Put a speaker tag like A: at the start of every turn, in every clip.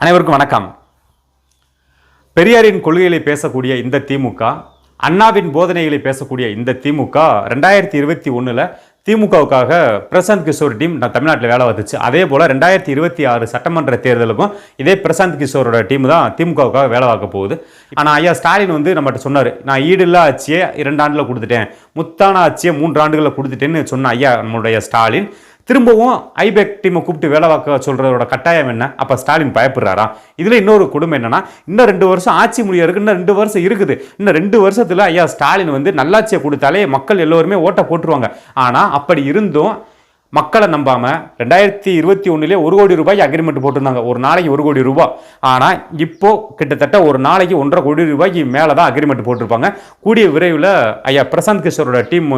A: அனைவருக்கும் வணக்கம். பெரியாரின் கொள்கைகளை பேசக்கூடிய இந்த திமுக, அண்ணாவின் போதனைகளை பேசக்கூடிய இந்த திமுக 2021 திமுகவுக்காக பிரசாந்த் கிஷோர் டீம் தமிழ்நாட்டில் வேலை வந்துச்சு. அதே போல் 2026 சட்டமன்ற தேர்தலுக்கும் இதே பிரசாந்த் கிஷோரோட டீம் தான் திமுகவுக்காக வேலை பார்க்க போகுது. ஆனால் ஐயா ஸ்டாலின் நம்மகிட்ட சொன்னார், நான் ஈடில்லா ஆட்சியை 2 ஆண்டில் கொடுத்துட்டேன், முத்தான ஆட்சியை 3 ஆண்டுகளில் கொடுத்துட்டேன்னு சொன்ன ஐயா நம்மளுடைய ஸ்டாலின் திரும்பவும் ஐபேக் டீமை கூப்பிட்டு வேலை பார்க்க சொல்றதோட கட்டாயம் என்ன? அப்போ ஸ்டாலின் பயப்படுறாரா? இதில் இன்னொரு கொடுமை என்னன்னா, இன்னும் 2 வருஷம் ஆட்சி முடிய இருக்கு, இன்னும் 2 வருஷம் இருக்குது. இன்னும் 2 வருஷத்துல ஐயா ஸ்டாலின் நல்லாட்சியை கொடுத்தாலே மக்கள் எல்லோருமே ஓட்ட போட்டுருவாங்க. ஆனால் அப்படி இருந்தும் மக்களை நம்பாம 2021 1 கோடி ரூபாய் அக்ரிமெண்ட் போட்டிருந்தாங்க, ஒரு நாளைக்கு 1 கோடி ரூபாய். ஆனால் இப்போ கிட்டத்தட்ட ஒரு நாளைக்கு 1.5 கோடி ரூபாய்க்கு மேலே தான் அக்ரிமெண்ட் போட்டிருப்பாங்க. கூடிய விரைவில் ஐயா பிரசாந்த் கிஷோரோட டீம்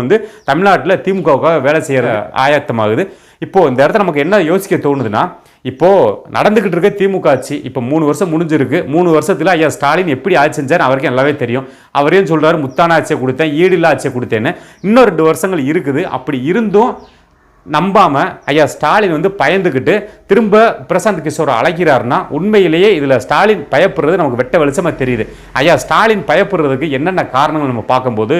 A: தமிழ்நாட்டில் திமுகவுக்காக வேலை செய்யற ஆயத்தமாகுது. இப்போ இந்த இடத்துல நமக்கு என்ன யோசிக்க தோணுதுன்னா, இப்போ நடந்துகிட்டு இருக்க திமுக ஆட்சி இப்போ 3 வருஷம் முடிஞ்சிருக்கு. 3 வருஷத்துல ஐயா ஸ்டாலின் எப்படி ஆட்சி செஞ்சார் அவருக்கு நல்லாவே தெரியும். அவரையும் சொல்றாரு, முத்தான ஆட்சியை கொடுத்தேன், ஈடில்லா ஆட்சியை கொடுத்தேன்னு. இன்னும் 2 வருஷங்கள் இருக்குது. அப்படி இருந்தும் நம்பாம ஐயா ஸ்டாலின் பயந்துக்கிட்டு திரும்ப பிரசாந்த் கிஷோரை அழைக்கிறாருன்னா, உண்மையிலேயே இதுல ஸ்டாலின் பயப்படுறது நமக்கு வெட்ட வெளிச்சமா தெரியுது. ஐயா ஸ்டாலின் பயப்படுறதுக்கு என்னென்ன காரணங்கள் நம்ம பார்க்கும்போது,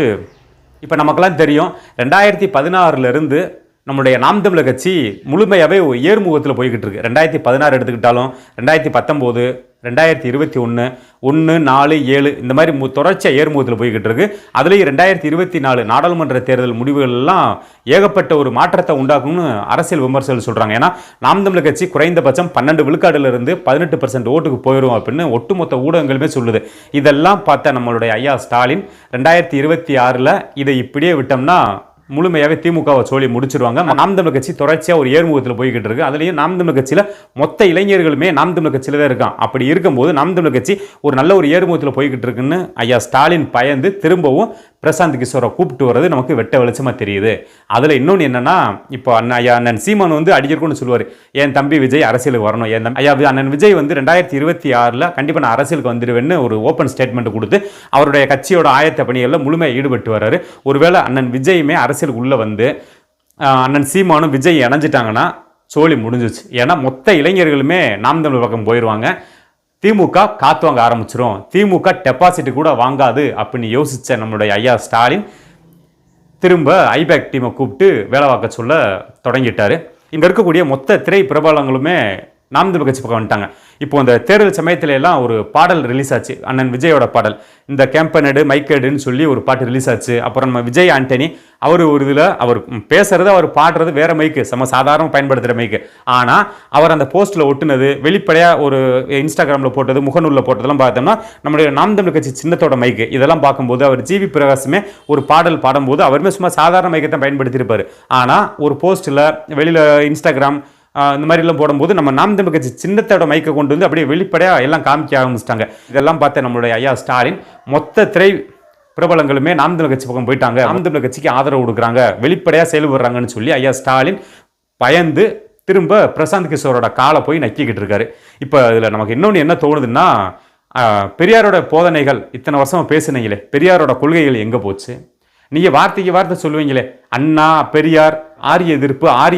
A: இப்போ நமக்கெல்லாம் தெரியும் 2016 இருந்து நம்முடைய நாம் தமிழர் கட்சி முழுமையாகவே ஏர்முகத்தில் போய்கிட்டு இருக்கு. 2016 எடுத்துக்கிட்டாலும் 2019, 2021, 1, 4, 7 இந்த மாதிரி தொடர்ச்சியாக ஏர்முகத்தில் போய்கிட்டு இருக்கு. அதுலேயும் 2024 நாடாளுமன்ற தேர்தல் முடிவுகள் எல்லாம் ஏகப்பட்ட ஒரு மாற்றத்தை உண்டாக்கும்னு அரசியல் விமர்சகர்கள் சொல்றாங்க. ஏன்னா நாம் தமிழர் கட்சி குறைந்தபட்சம் 12 விழுக்காடுல இருந்து 18% ஓட்டுக்கு போயிடும் அப்படின்னு ஒட்டுமொத்த ஊடகங்களுமே சொல்லுது. இதெல்லாம் பார்த்த நம்மளுடைய ஐயா ஸ்டாலின் 2026 இதை இப்படியே விட்டோம்னா முழுமையாகவே திமுகவை சொல்லி முடிச்சிருவாங்க. நாம் தமிழர் கட்சி தொடர்ச்சியாக ஒரு ஏர்முகத்தில் போய்கிட்டு இருக்கு. அதுலேயும் நாம் தமிழர் கட்சியில் மொத்த இளைஞர்களுமே நாம் தமிழர் கட்சியில் தான் இருக்கான். அப்படி இருக்கும்போது நாம் தமிழர் கட்சி ஒரு நல்ல ஒரு ஏர்முகத்தில் போய்கிட்டு இருக்குன்னு ஐயா ஸ்டாலின் பயந்து திரும்பவும் பிரசாந்த் கிஷோரை கூப்பிட்டு வர்றது நமக்கு வெட்ட வெளிச்சமாக தெரியுது. அதில் இன்னொன்று என்னன்னா, இப்போ ஐயா அண்ணன் சீமான் அடிக்கிறக்குன்னு சொல்லுவார், என் தம்பி விஜய் அரசியலுக்கு வரணும், ஐயா அண்ணன் விஜய் 2026 கண்டிப்பாக நான் அரசியலுக்கு வந்துடுவேன்னு ஒரு ஓப்பன் ஸ்டேட்மெண்ட் கொடுத்து அவருடைய கட்சியோட ஆயத்த பணிகளில் முழுமையாக ஈடுபட்டு வர்றாரு. ஒருவேளை அண்ணன் விஜயுமே அரசியலுக்கு உள்ள அண்ணன் சீமானும் விஜய் இணைஞ்சிட்டாங்கன்னா சோழி முடிஞ்சிச்சு. ஏன்னா மொத்த இளைஞர்களுமே நாம் தமிழர் பக்கம் போயிடுவாங்க. திமுக காத்து வாங்க ஆரம்பிச்சிரும், திமுக டெபாசிட் கூட வாங்காது அப்படின்னு யோசிச்ச நம்மளுடைய ஐயா ஸ்டாலின் திரும்ப ஐபேக் டீமை கூப்பிட்டு வேலை பார்க்க சொல்ல தொடங்கிட்டாரு. இங்கே இருக்கக்கூடிய மொத்த திரை பிரபலங்களுமே நாம் தமிழர் கட்சி பக்கம் வந்துட்டாங்க. இப்போ இந்த தேர்தல் சமயத்துல எல்லாம் ஒரு பாடல் ரிலீஸ் ஆச்சு, அண்ணன் விஜயோட பாடல், இந்த கேம்பனடு மைக்கேடுன்னு சொல்லி ஒரு பாட்டு ரிலீஸ் ஆச்சு. அப்புறம் நம்ம விஜய் ஆண்டனி அவர் ஒரு இதில் அவர் பேசுறது அவர் பாடுறது வேற மைக்கு, சாதாரண பயன்படுத்துகிற மைக்கு. ஆனால் அவர் அந்த போஸ்ட்டில் ஒட்டுனது வெளிப்படையாக ஒரு இன்ஸ்டாகிராமில் போட்டது, முகநூலில் போட்டதெல்லாம் பார்த்தோம்னா நம்மளுடைய நாம் தமிழர் கட்சி சின்னத்தோட மைக்கு. இதெல்லாம் பார்க்கும்போது அவர் ஜிவி பிரகாசமே ஒரு பாடல் பாடும்போது அவருமே சும்மா சாதாரண மைக்கை தான் பயன்படுத்தியிருப்பார். ஆனால் ஒரு போஸ்ட்டில் வெளியில் இன்ஸ்டாகிராம் இந்த மாதிரிலாம் போடும்போது நம்ம நாம் தமிழர் கட்சி சின்னத்தோட மைக்கை கொண்டு அப்படியே வெளிப்படையாக எல்லாம் காமிக்க ஆரம்பிச்சிட்டாங்க. இதெல்லாம் பார்த்து நம்மளுடைய ஐயா ஸ்டாலின் மொத்த திரை பிரபலங்களுமே நாம் தமிழர் கட்சி பக்கம் போயிட்டாங்க, நாம் தமிழர் கட்சிக்கு ஆதரவு கொடுக்குறாங்க, வெளிப்படையாக செயல்படுறாங்கன்னு சொல்லி ஐயா ஸ்டாலின் பயந்து திரும்ப பிரசாந்த் கிஷோரோட காலை போய் நக்கிக்கிட்டு இருக்காரு. இப்போ இதில் நமக்கு இன்னொன்று என்ன தோணுதுன்னா, பெரியாரோட போதனைகள் இத்தனை வருஷமா பேசுனீங்களே, பெரியாரோட கொள்கைகள் எங்கே போச்சு? நீங்கள் வார்த்தைக்கு வார்த்தை சொல்லுவீங்களே, அண்ணா பெரியார் ஆரிய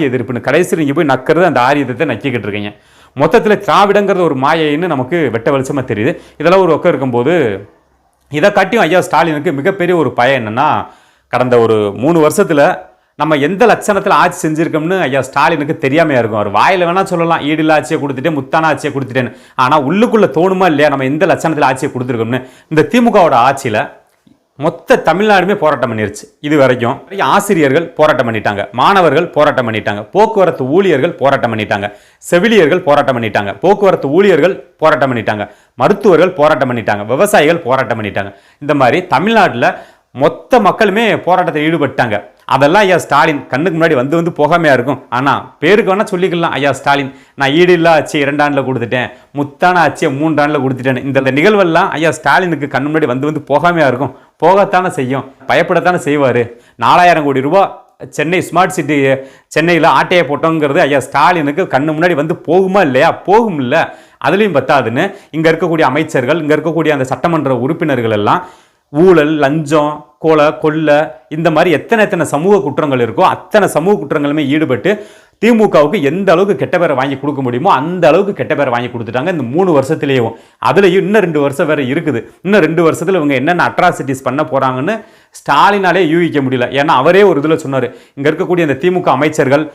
A: எதிர்ப்புன்னு, கடைசியில் நீங்கள் போய் நக்கிறது அந்த ஆரியத்தை நக்கிக்கிட்டு இருக்கீங்க. மொத்தத்தில் திராவிடங்கிறது ஒரு மாயைன்னு நமக்கு வெட்ட வெளிச்சமாக தெரியுது. இதெல்லாம் ஒரு பக்கம் இருக்கும்போது இதை காட்டியும் ஐயா ஸ்டாலினுக்கு மிகப்பெரிய ஒரு பயம் என்னன்னா, கடந்த ஒரு 3 வருஷத்தில் நம்ம எந்த லட்சணத்தில் ஆட்சி செஞ்சிருக்கோம்னு ஐயா ஸ்டாலினுக்கு தெரியாமையா இருக்கும். அவர் வாயில வேணா சொல்லலாம், ஈடில்லா ஆட்சியை கொடுத்துட்டேன், முத்தான ஆட்சியை கொடுத்துட்டேன்னு. ஆனால் உள்ளுக்குள்ள தோணுமா இல்லையா நம்ம எந்த லட்சணத்தில் ஆட்சியை கொடுத்துருக்கோம்னு? இந்த திமுகவோட ஆட்சியில் மொத்த தமிழ்நாடுமே போராட்டம் பண்ணிருச்சு. இது வரைக்கும் ஆசிரியர்கள் போராட்டம் பண்ணிட்டாங்க, மாணவர்கள் போராட்டம் பண்ணிட்டாங்க, போக்குவரத்து ஊழியர்கள் போராட்டம் பண்ணிட்டாங்க, செவிலியர்கள் போராட்டம் பண்ணிட்டாங்க, போக்குவரத்து ஊழியர்கள் போராட்டம் பண்ணிட்டாங்க, மருத்துவர்கள் போராட்டம் பண்ணிட்டாங்க, விவசாயிகள் போராட்டம் பண்ணிட்டாங்க. இந்த மாதிரி தமிழ்நாட்டில் மொத்த மக்களுமே போராட்டத்தில் ஈடுபட்டாங்க. அதெல்லாம் ஐயா ஸ்டாலின் கண்ணுக்கு முன்னாடி வந்து போகாமையா இருக்கும். ஆனால் பேருக்கு வேணா சொல்லிக்கலாம், ஐயா ஸ்டாலின் நான் ஈடில்லா ஆட்சியை 2 ஆண்டில் கொடுத்துட்டேன், முத்தான ஆட்சியை 3 ஆண்டில் கொடுத்துட்டேன். இந்த நிகழ்வெல்லாம் ஐயா ஸ்டாலினுக்கு கண்ணு முன்னாடி வந்து போகாமையா இருக்கும்? போகத்தானே செய்யும், பயப்படத்தானே செய்வார். 4000 கோடி ரூபாய் சென்னை ஸ்மார்ட் சிட்டி சென்னையில் ஆட்டையை போட்டோங்கிறது ஐயா ஸ்டாலினுக்கு கண்ணு முன்னாடி போகுமா இல்லையா? போகும் இல்லை. அதுலேயும் பத்தாதுன்னு இங்கே இருக்கக்கூடிய அமைச்சர்கள், இங்கே இருக்கக்கூடிய அந்த சட்டமன்ற உறுப்பினர்கள் எல்லாம் ஊழல், லஞ்சம், கொலை, கொள்ளை இந்த மாதிரி எத்தனை சமூக குற்றங்கள் இருக்கோ அத்தனை சமூக குற்றங்களுமே ஈடுபட்டு திமுகவுக்கு எந்த அளவுக்கு கெட்ட பேரை வாங்கி கொடுக்க முடியுமோ அந்த அளவுக்கு கெட்ட பேரை வாங்கி கொடுத்துட்டாங்க இந்த 3 வருஷத்துலேயும். அதுலேயும் இன்னும் 2 வருஷம் வேறு இருக்குது. இன்னும் 2 வருஷத்தில் இவங்க என்னென்ன அட்ராசிட்டிஸ் பண்ண போகிறாங்கன்னு ஸ்டாலினாலே யூகிக்க முடியல. ஏன்னா அவரே ஒரு இதில் சொன்னார், இங்கே இருக்கக்கூடிய இந்த திமுக அமைச்சர்கள்,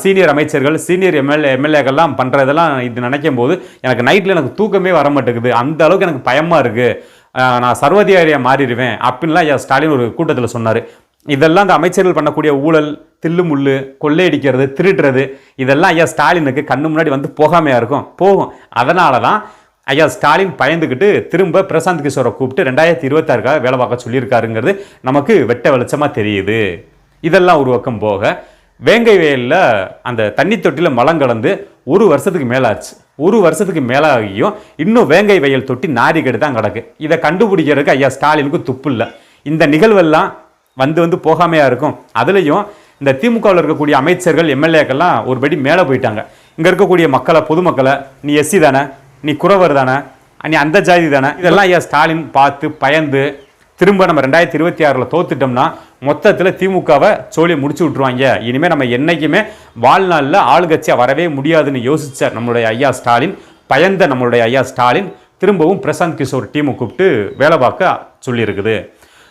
A: சீனியர் எம்எல்ஏக்கள்லாம் பண்ணுறதெல்லாம் இது நினைக்கும் போது எனக்கு நைட்டில் எனக்கு தூக்கமே வர மாட்டேங்குது, அந்த அளவுக்கு எனக்கு பயமாக இருக்குது, நான் சர்வதிகாரியாக மாறிடுவேன் அப்படின்லாம் ஐயா ஸ்டாலின் ஒரு கூட்டத்தில் சொன்னார். இதெல்லாம் இந்த அமைச்சர்கள் பண்ணக்கூடிய ஊழல், தில்லு முள்ளு, கொள்ளையடிக்கிறது, திருடுறது, இதெல்லாம் ஐயா ஸ்டாலினுக்கு கண்ணு முன்னாடி வந்து போகாமையா இருக்கும், போகும். அதனால தான் ஐயா ஸ்டாலின் பயந்துக்கிட்டு திரும்ப பிரசாந்த் கிஷோரை கூப்பிட்டு 2026 வேலை பார்க்க சொல்லியிருக்காருங்கிறது நமக்கு வெட்ட வெளிச்சமாக தெரியுது. இதெல்லாம் ஒரு பக்கம் போக, வேங்கை வயலில் அந்த தண்ணி தொட்டியில் மலம் கலந்து 1 வருஷத்துக்கு மேலாச்சு. 1 வருஷத்துக்கு மேலாகியும் இன்னும் வேங்கை வயல் தொட்டி நாரிக்கெடு தான் கிடக்கு. இதை கண்டுபிடிக்கிறதுக்கு ஐயா ஸ்டாலினுக்கு துப்பு இல்லை. இந்த நிகழ்வெல்லாம் வந்து போகாமையா இருக்கும். அதுலேயும் இந்த திமுகவில் இருக்கக்கூடிய அமைச்சர்கள், எம்எல்ஏக்கள்லாம் ஒரு படி மேலே போயிட்டாங்க. இங்கே இருக்கக்கூடிய மக்களை, பொதுமக்களை, நீ எஸ்சி தானே, நீ குறவர் தானே, நீ அந்த ஜாதி தானே, இதெல்லாம் ஐயா ஸ்டாலின் பார்த்து பயந்து திரும்ப நம்ம 2026 தோத்துட்டோம்னா மொத்தத்தில் திமுகவை சோழியை முடிச்சு விட்டுருவாங்க. இனிமேல் நம்ம என்றைக்குமே வாழ்நாளில் ஆளுங்கட்சியாக வரவே முடியாதுன்னு யோசித்த நம்மளுடைய ஐயா ஸ்டாலின், பயந்த நம்மளுடைய ஐயா ஸ்டாலின் திரும்பவும் பிரசாந்த் கிஷோர் டீமை கூப்பிட்டு வேலை பார்க்க சொல்லியிருக்குது.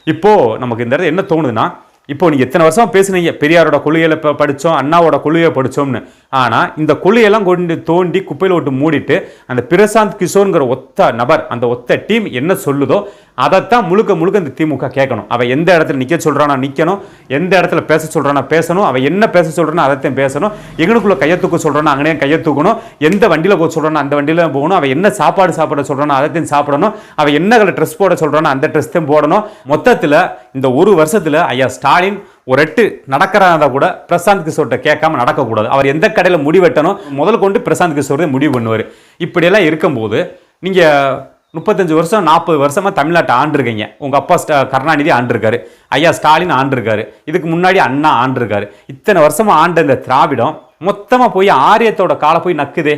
A: இப்போது நமக்கு இந்த இடத்துல என்ன தோணுதுன்னா, இப்போ நீங்கள் எத்தனை வருஷம் பேசுனீங்க பெரியாரோட கொள்கைகளை படித்தோம், அண்ணாவோட கொள்கையை படித்தோம்னு. ஆனால் இந்த கொள்கையெல்லாம் கொண்டு தோண்டி குப்பையில் விட்டு மூடிட்டு அந்த பிரசாந்த் கிஷோருங்கிற ஒத்த நபர், அந்த ஒத்த டீம் என்ன சொல்லுதோ அதைத்தான் முழுக்க இந்த திமுக கேட்கணும். அவன் எந்த இடத்துல நிற்க சொல்கிறானா நிற்கணும், எந்த இடத்துல பேச சொல்கிறானா பேசணும், அவன் என்ன பேச சொல்கிறானோ அதைத்தான் பேசணும், எங்கனுக்குள்ளே கையை தூக்க சொல்கிறானா அங்கேயே கையை தூக்கணும், எந்த வண்டியில் போக சொல்கிறானோ அந்த வண்டியில் போகணும், அவன் என்ன சாப்பாடு சொல்கிறானோ அதைத்தையும் சாப்பிடணும், அவன் என்ன கலர் ட்ரெஸ் போட சொல்கிறானோ அந்த ட்ரெஸ் தான் போடணும். மொத்தத்தில் இந்த 1 வருஷத்தில் ஐயா ஸ்டாலின் ஒரு 8 நடக்கிறதா கூட பிரசாந்த் கிஷோர்கிட்ட கேட்காம நடக்கக்கூடாது. அவர் எந்த கடையில் முடிவெட்டணும் முதல் கொண்டு பிரசாந்த் கிஷோர் முடிவு பண்ணுவார். இப்படியெல்லாம் இருக்கும்போது நீங்கள் 35 வருஷம் 40 வருஷமாக தமிழ்நாட்டை ஆண்டிருக்கீங்க. உங்கள் அப்பா கருணாநிதி ஆண்டிருக்காரு, ஐயா ஸ்டாலின் ஆண்டிருக்காரு, இதுக்கு முன்னாடி அண்ணா ஆண்டிருக்காரு. இத்தனை வருஷமாக ஆண்ட இந்த திராவிடம் மொத்தமாக போய் ஆரியத்தோட காலை போய் நக்குதே.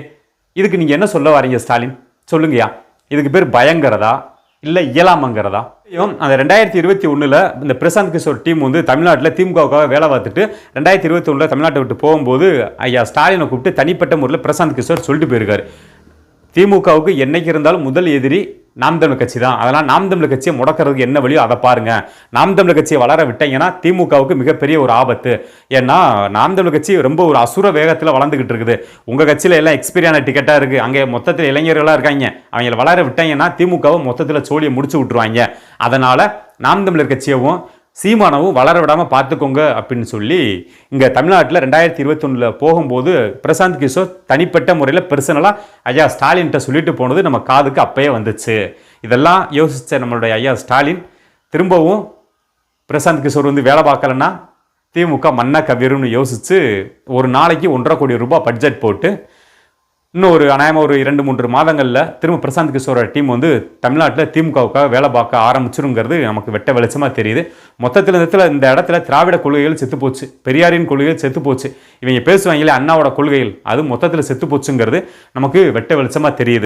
A: இதுக்கு நீங்கள் என்ன சொல்ல வரீங்க ஸ்டாலின், சொல்லுங்கய்யா. இதுக்கு பேர் பயங்கரதா இல்லை இயலாமங்கிறதா? அந்த 2021 இந்த பிரசாந்த் கிஷோர் டீம் தமிழ்நாட்டில் திமுகவுக்காக வேலை பார்த்துட்டு 2021 தமிழ்நாட்டை விட்டு போகும்போது ஐயா ஸ்டாலினை கூப்பிட்டு தனிப்பட்ட முறையில் பிரசாந்த் கிஷோர் சொல்லிட்டு போயிருக்காரு, திமுகவுக்கு என்னைக்கு இருந்தாலும் முதல் எதிரி நாம் தமிழர் கட்சி தான். அதெல்லாம் நாம் தமிழர் கட்சியை முடக்கிறதுக்கு என்ன வழியோ அதை பாருங்க. நாம் தமிழர் கட்சியை வளர விட்டீங்கன்னா திமுகவுக்கு மிகப்பெரிய ஒரு ஆபத்து. ஏன்னா நாம் தமிழர் கட்சி ரொம்ப ஒரு அசுர வேகத்தில் வளர்ந்துகிட்டு இருக்குது. உங்கள் கட்சியில் எல்லாம் எக்ஸ்பீரியான டிக்கெட்டாக இருக்குது, அங்கே மொத்தத்தில் இளைஞர்களாக இருக்காங்க. அவங்களை வளர விட்டீங்கன்னா திமுகவை மொத்தத்தில் சோழியை முடிச்சு விட்டுருவாங்க. அதனால் நாம் தமிழர் கட்சியவும் சீமானவும் வளர விடாமல் பார்த்துக்கோங்க அப்படின்னு சொல்லி இங்கே தமிழ்நாட்டில் 2021 போகும்போது பிரசாந்த் கிஷோர் தனிப்பட்ட முறையில் பர்சனலாக ஐயா ஸ்டாலின்கிட்ட சொல்லிட்டு போனது நம்ம காதுக்கு அப்பயே வந்துச்சு. இதெல்லாம் யோசித்த நம்மளுடைய ஐயா ஸ்டாலின் திரும்பவும் பிரசாந்த் கிஷோர் வேலை பார்க்கலன்னா திமுக மண்ணா கவிரும்னு யோசித்து ஒரு நாளைக்கு 1.5 கோடி ரூபாய் பட்ஜெட் போட்டு இன்னும் ஒரு அநேகமாக ஒரு 2-3 மாதங்களில் திரும்ப பிரசாந்த் கிஷோரோட டீம் தமிழ்நாட்டில் திமுகவுக்காக வேலை பார்க்க ஆரம்பிச்சிருங்கிறது நமக்கு வெட்ட வெளிச்சமாக தெரியுது. மொத்தத்தில் இந்த இடத்துல திராவிட கொள்கைகள் செத்து போச்சு, பெரியாரின் கொள்கைகள் செத்து போச்சு, இவங்க பேசுவாங்களே அண்ணாவோட கொள்கைகள் அது மொத்தத்தில் செத்து போச்சுங்கிறது நமக்கு வெட்ட வெளிச்சமாக தெரியுது.